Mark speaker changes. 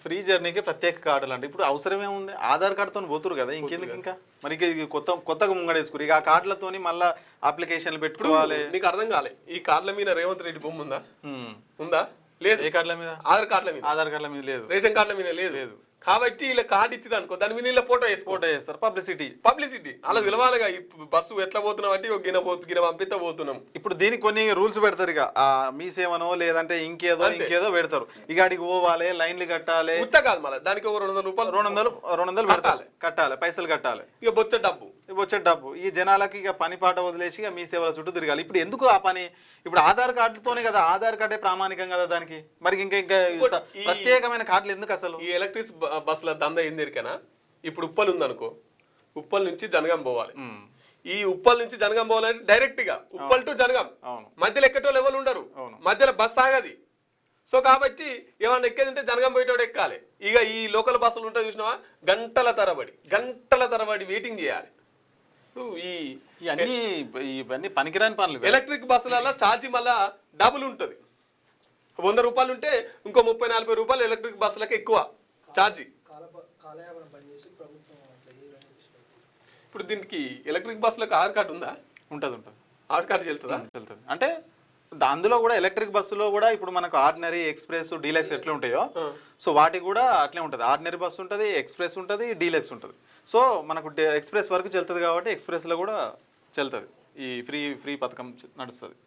Speaker 1: Free జర్నీకి ప్రత్యేక కార్డులు అంటే ఇప్పుడు అవసరమే ఉంది, ఆధార్ కార్డుతో పోతురు కదా, ఇంకెందుకు ఇంకా మరి ఇది కొత్తగా ముంగడేసుకురు ఇక ఆ కార్డులతోని మళ్ళీ అప్లికేషన్లు పెట్టుకోవాలి.
Speaker 2: నీకు అర్థం కాలే, ఈ కార్డుల మీద రేవంత్ రెడ్డి బొమ్మ ఉందా? ఉందా? లేదు.
Speaker 1: ఏ కార్డుల మీద?
Speaker 2: ఆధార్ కార్డుల మీద
Speaker 1: లేదు,
Speaker 2: రేషన్ కార్డుల మీద లేదు. కాబట్టి ఇలా కార్డు ఇచ్చింది అనుకో, దాని మీద ఇలా ఫోటో
Speaker 1: చేస్తారు,
Speaker 2: పబ్లిసిటీ అలా తెలవాలిగా. బస్సు ఎట్లా పోతున్నాం అంటే గిన పంపితే పోతున్నాం.
Speaker 1: ఇప్పుడు దీనికి కొన్ని రూల్స్ పెడతారు, ఇక మీ సేవనో లేదంటే ఇంకేదో పెడతారు. ఇక అడిగి పోవాలి, లైన్లు కట్టాలి.
Speaker 2: ఉత్త కాదు, మళ్ళీ దానికి ఒక 200 రూపాయలు
Speaker 1: 200 కట్టాలి, పైసలు కట్టాలి.
Speaker 2: ఇక బొచ్చ డబ్బు
Speaker 1: ఈ జనాలకి ఇక పని పాట వదిలేసి ఇక మీ సేవల చుట్టూ తిరగాలి. ఇప్పుడు ఎందుకు ఆ పని? ఇప్పుడు ఆధార్ కార్డుతోనే కదా, ఆధార్ కార్డే ప్రామాణికం కదా దానికి. మరి ఇంకా ప్రత్యేకమైన కార్డులు ఎందుకు అసలు?
Speaker 2: ఈ ఎలక్ట్రిక్ బస్సుల దందా ఏం దొరికనా? ఇప్పుడు ఉప్పల్ ఉందనుకో, ఉప్పల్ నుంచి జనగాం పోవాలి. ఈ ఉప్పల్ నుంచి జనగాం పోవాలంటే డైరెక్ట్ గా ఉప్పల్ టు జనగాం, మధ్యలో ఎక్కటోళ్ళు ఎవరు ఉండరు, మధ్యలో బస్ ఆగది. సో కాబట్టి ఏమన్నా ఎక్కేదంటే జనగాం పోయేటోడు ఎక్కాలి. ఇక ఈ లోకల్ బస్సులు ఉంటాయి చూసినావా, గంటల తరబడి వెయిటింగ్ చేయాలి.
Speaker 1: ఇవన్నీ పనికిరాని పనులు.
Speaker 2: ఎలక్ట్రిక్ బస్సులలో ఛార్జీ మళ్ళా డబుల్ ఉంటుంది. 100 రూపాయలు ఉంటే ఇంకో 30-40 రూపాయలు ఎలక్ట్రిక్ బస్సులకు ఎక్కువ ఛార్జీ. ఇప్పుడు దీనికి ఎలక్ట్రిక్ బస్సులకు ఆధార్ కార్డు ఉందా?
Speaker 1: ఉంటుంది.
Speaker 2: ఆధార్ కార్డు వెళ్తుందా?
Speaker 1: అంటే అందులో కూడా ఎలక్ట్రిక్ బస్సులో కూడా ఇప్పుడు మనకు ఆర్డినరీ, ఎక్స్ప్రెస్, డీలక్స్ ఎట్లా ఉంటాయో సో వాటికి కూడా అట్లే ఉంటుంది. ఆర్డినరీ బస్సు ఉంటుంది, ఎక్స్ప్రెస్ ఉంటుంది, డీలక్స్ ఉంటుంది. సో మనకు ఎక్స్ప్రెస్ వరకు చెల్తుంది కాబట్టి ఎక్స్ప్రెస్లో కూడా చెల్తుంది, ఈ ఫ్రీ పథకం నడుస్తుంది.